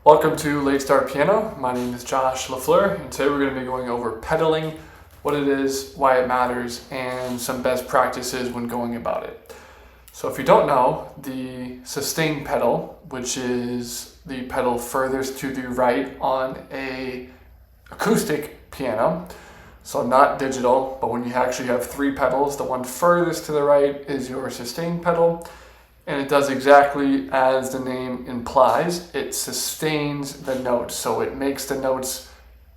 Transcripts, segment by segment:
Welcome to Late Start Piano. My name is Josh LaFleur, and today we're going to be going over pedaling, what it is, why it matters, and some best practices when going about it. So if you don't know, the sustain pedal, which is the pedal furthest to the right on a acoustic piano, so not digital, but when you actually have three pedals, the one furthest to the right is your sustain pedal. And it does exactly as the name implies. It sustains the notes, so it makes the notes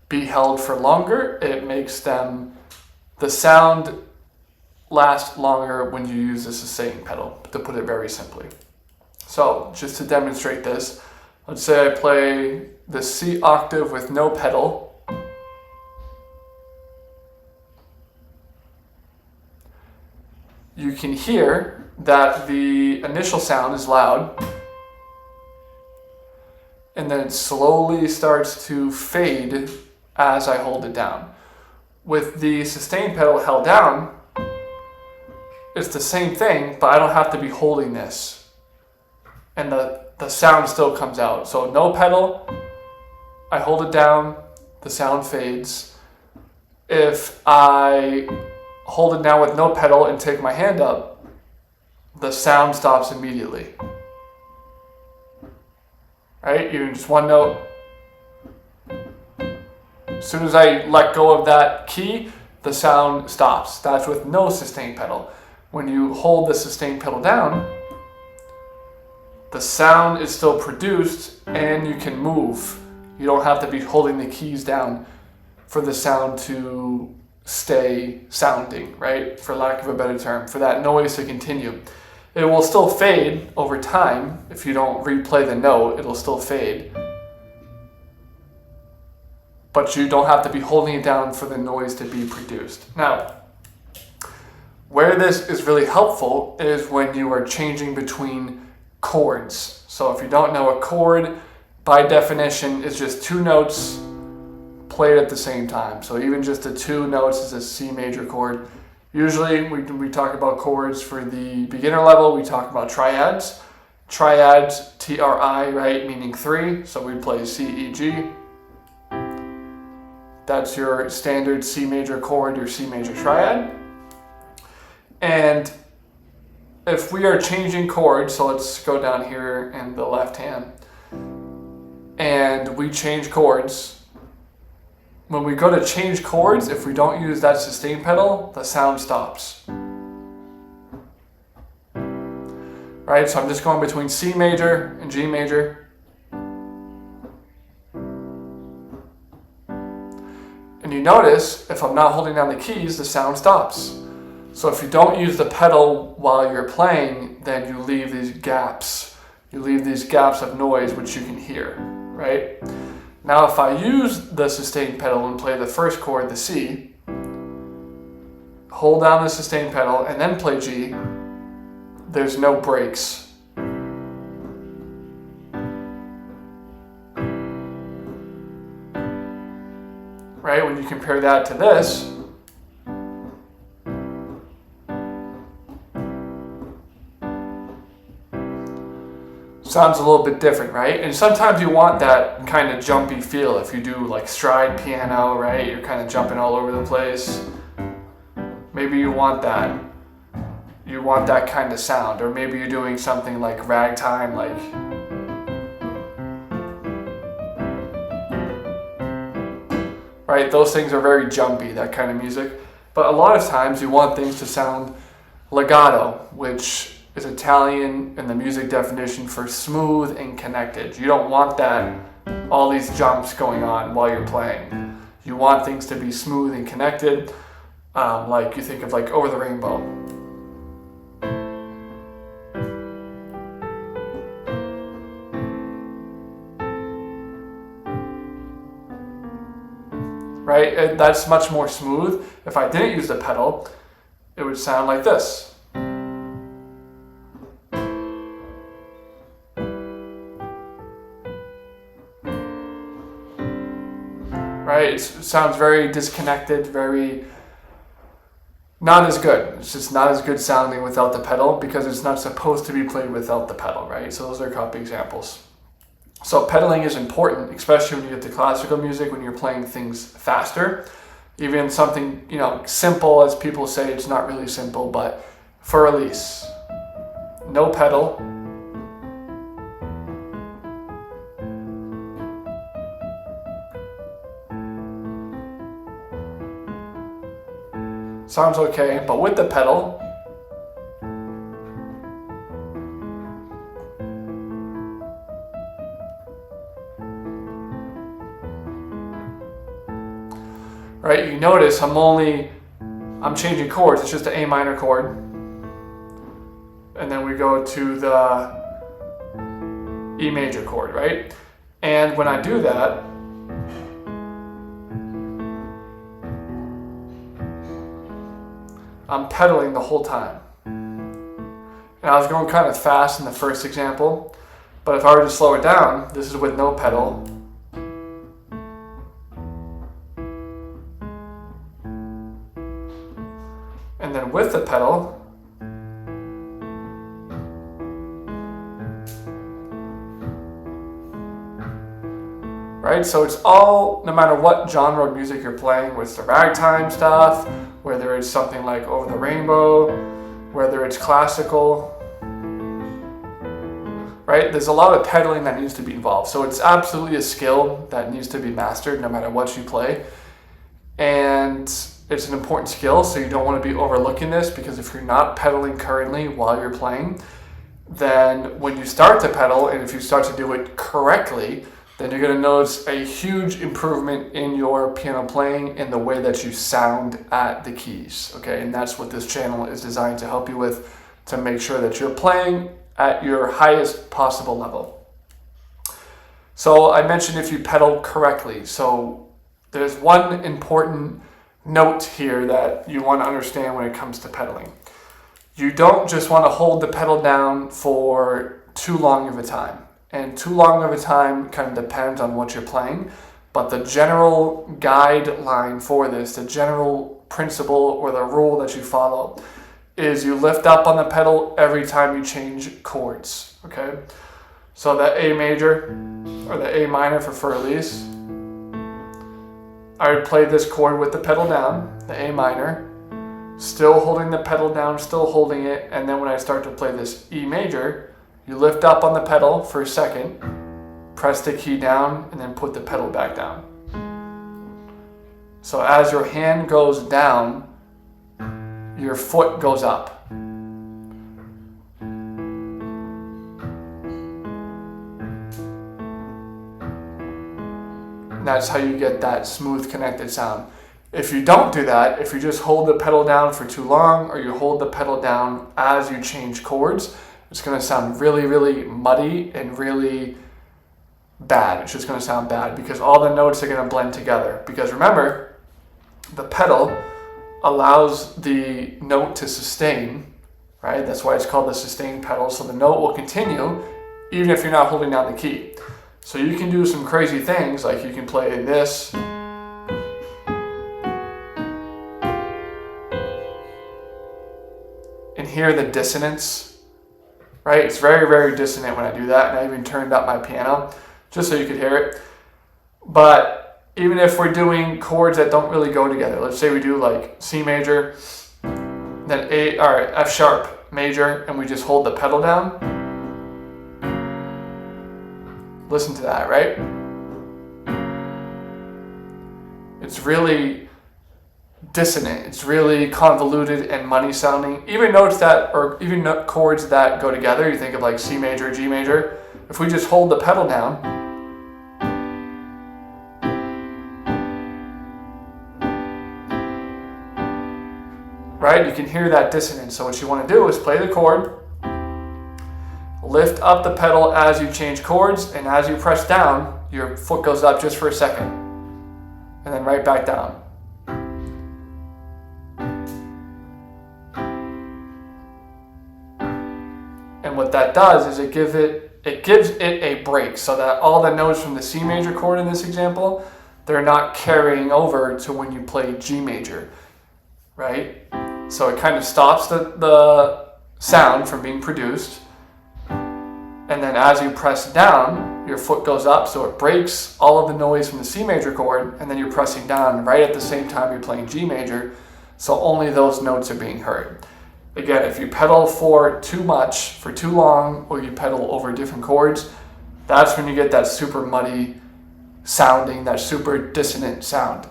be held for longer. It makes the sound last longer when you use the sustain pedal, to put it very simply. So just to demonstrate this, let's say I play the C octave with no pedal. You can hear that the initial sound is loud, and then it slowly starts to fade as I hold it down. With the sustain pedal held down, it's the same thing, but I don't have to be holding this, and the sound still comes out. So no pedal, I hold it down, the sound fades. If I hold it down with no pedal and take my hand up, the sound stops immediately. Right? Even just one note. As soon as I let go of that key, the sound stops. That's with no sustain pedal. When you hold the sustain pedal down, the sound is still produced and you can move. You don't have to be holding the keys down for the sound to stay sounding, right? For lack of a better term, for that noise to continue. It will still fade over time. If you don't replay the note, it'll still fade. But you don't have to be holding it down for the noise to be produced. Now, where this is really helpful is when you are changing between chords. So if you don't know, a chord, by definition, is just two notes played at the same time. So even just the two notes is a C major chord. Usually we talk about chords for the beginner level, we talk about triads. Triads, T-R-I, right, meaning three. So we play C, E, G. That's your standard C major chord, your C major triad. And if we are changing chords, so let's go down here in the left hand, and we change chords. When we go to change chords, if we don't use that sustain pedal, the sound stops. Right, so I'm just going between C major and G major. And you notice, if I'm not holding down the keys, the sound stops. So if you don't use the pedal while you're playing, then you leave these gaps. You leave these gaps of noise which you can hear, right? Now if I use the sustain pedal and play the first chord, the C, hold down the sustain pedal and then play G, there's no breaks. Right, when you compare that to this, sounds a little bit different, right? And sometimes you want that kind of jumpy feel. If you do like stride piano, right? You're kind of jumping all over the place. Maybe you want that. You want that kind of sound. Or maybe you're doing something like ragtime, like right? Those things are very jumpy, that kind of music. But a lot of times you want things to sound legato, which is Italian in the music definition for smooth and connected. You don't want that, all these jumps going on while you're playing. You want things to be smooth and connected, like you think of like Over the Rainbow. Right, and that's much more smooth. If I didn't use the pedal, it would sound like this. Right? It sounds very disconnected, very not as good. It's just not as good sounding without the pedal because it's not supposed to be played without the pedal, right? So those are a couple examples. So pedaling is important, especially when you get to classical music, when you're playing things faster. Even something, simple, as people say, it's not really simple, but for release, no pedal. Sounds okay, but with the pedal, right, you notice I'm changing chords. It's just an A minor chord. And then we go to the E major chord, right? And when I do that, I'm pedaling the whole time. And I was going kind of fast in the first example, but if I were to slow it down, this is with no pedal. And then with the pedal, right? So it's all, no matter what genre of music you're playing, whether it's the ragtime stuff, whether it's something like Over the Rainbow, whether it's classical, right? There's a lot of pedaling that needs to be involved. So it's absolutely a skill that needs to be mastered no matter what you play. And it's an important skill, so you don't want to be overlooking this, because if you're not pedaling currently while you're playing, then when you start to pedal, and if you start to do it correctly, then you're going to notice a huge improvement in your piano playing and the way that you sound at the keys, okay? And that's what this channel is designed to help you with, to make sure that you're playing at your highest possible level. So I mentioned if you pedal correctly. So there's one important note here that you want to understand when it comes to pedaling. You don't just want to hold the pedal down for too long of a time. And too long of a time kind of depends on what you're playing, but the general guideline for this, the general principle or the rule that you follow, is you lift up on the pedal every time you change chords, okay? So the A major or the A minor for release, I would play this chord with the pedal down, the A minor, still holding the pedal down, still holding it, and then when I start to play this E major, you lift up on the pedal for a second, press the key down, and then put the pedal back down. So as your hand goes down, your foot goes up. And that's how you get that smooth connected sound. If you don't do that, if you just hold the pedal down for too long, or you hold the pedal down as you change chords, it's going to sound really, really muddy and really bad. It's just going to sound bad because all the notes are going to blend together. Because remember, the pedal allows the note to sustain, right? That's why it's called the sustain pedal. So the note will continue even if you're not holding down the key. So you can do some crazy things, like you can play this. And hear the dissonance. Right? It's very, very dissonant when I do that, and I even turned up my piano just so you could hear it. But even if we're doing chords that don't really go together, let's say we do like C major, then A or F sharp major, and we just hold the pedal down. Listen to that, right? It's really dissonant. It's really convoluted and money sounding. Even notes that, or even chords that go together, you think of like C major, G major. If we just hold the pedal down, right, you can hear that dissonance. So what you want to do is play the chord, lift up the pedal as you change chords, and as you press down, your foot goes up just for a second, and then right back down. And what that does is it gives it a break, so that all the notes from the C major chord in this example, they're not carrying over to when you play G major, right? So it kind of stops the sound from being produced. And then as you press down, your foot goes up, so it breaks all of the noise from the C major chord, and then you're pressing down right at the same time you're playing G major, so only those notes are being heard. Again, if you pedal for too much, for too long, or you pedal over different chords, that's when you get that super muddy sounding, that super dissonant sound.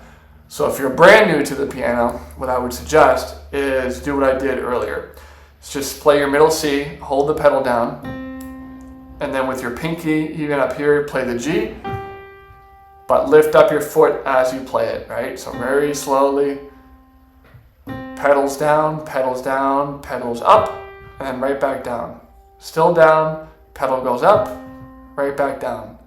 So if you're brand new to the piano, what I would suggest is do what I did earlier. It's just play your middle C, hold the pedal down, and then with your pinky even up here, play the G, but lift up your foot as you play it, right? So very slowly, pedals down, pedals up, and then right back down. Still down, pedal goes up, right back down.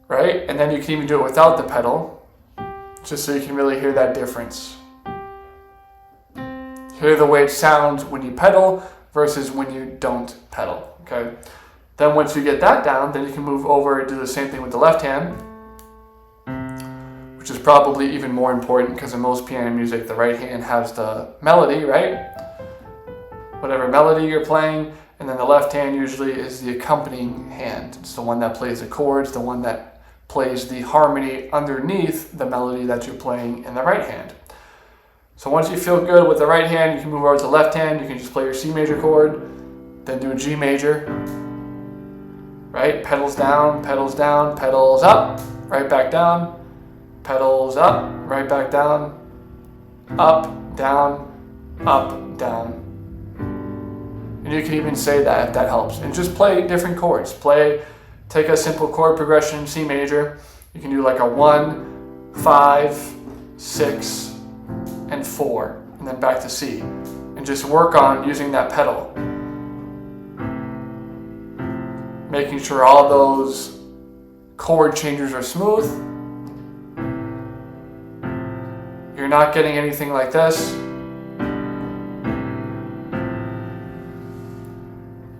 Right? And then you can even do it without the pedal, just so you can really hear that difference. Hear the way it sounds when you pedal versus when you don't pedal, okay? Then once you get that down, then you can move over and do the same thing with the left hand, which is probably even more important because in most piano music, the right hand has the melody, right? Whatever melody you're playing, and then the left hand usually is the accompanying hand. It's the one that plays the chords, the one that plays the harmony underneath the melody that you're playing in the right hand. So once you feel good with the right hand, you can move over to the left hand. You can just play your C major chord, then do a G major, right? Pedals down, pedals up, right back down, pedals up, right back down, up, down, down. And you can even say that if that helps. And just play different chords. Take a simple chord progression, C major. You can do like a 1, 5, 6, and 4, and then back to C. And just work on using that pedal. Making sure all those chord changes are smooth. You're not getting anything like this.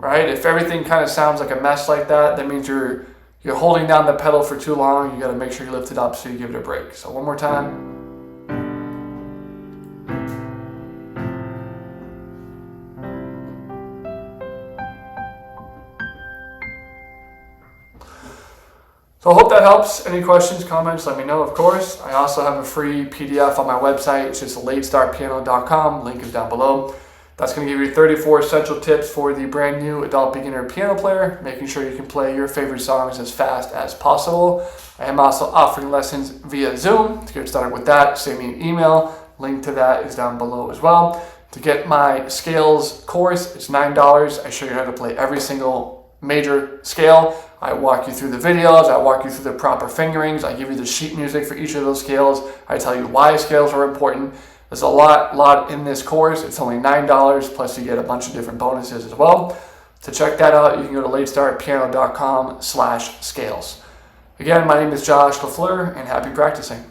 Right? If everything kind of sounds like a mess like that, that means you're holding down the pedal for too long. You got to make sure you lift it up so you give it a break. So one more time. So I hope that helps. Any questions, comments, let me know, of course. I also have a free PDF on my website. It's just latestartpiano.com. Link is down below. That's going to give you 34 essential tips for the brand new adult beginner piano player, making sure you can play your favorite songs as fast as possible. I am also offering lessons via Zoom. To get started with that, send me an email. Link to that is down below as well. To get my scales course, it's $9. I show you how to play every single major scale. I walk you through the videos, I walk you through the proper fingerings, I give you the sheet music for each of those scales, I tell you why scales are important. There's a lot in this course. It's only $9, plus you get a bunch of different bonuses as well. To check that out, you can go to latestartpiano.com/scales. Again, my name is Josh LaFleur, and happy practicing.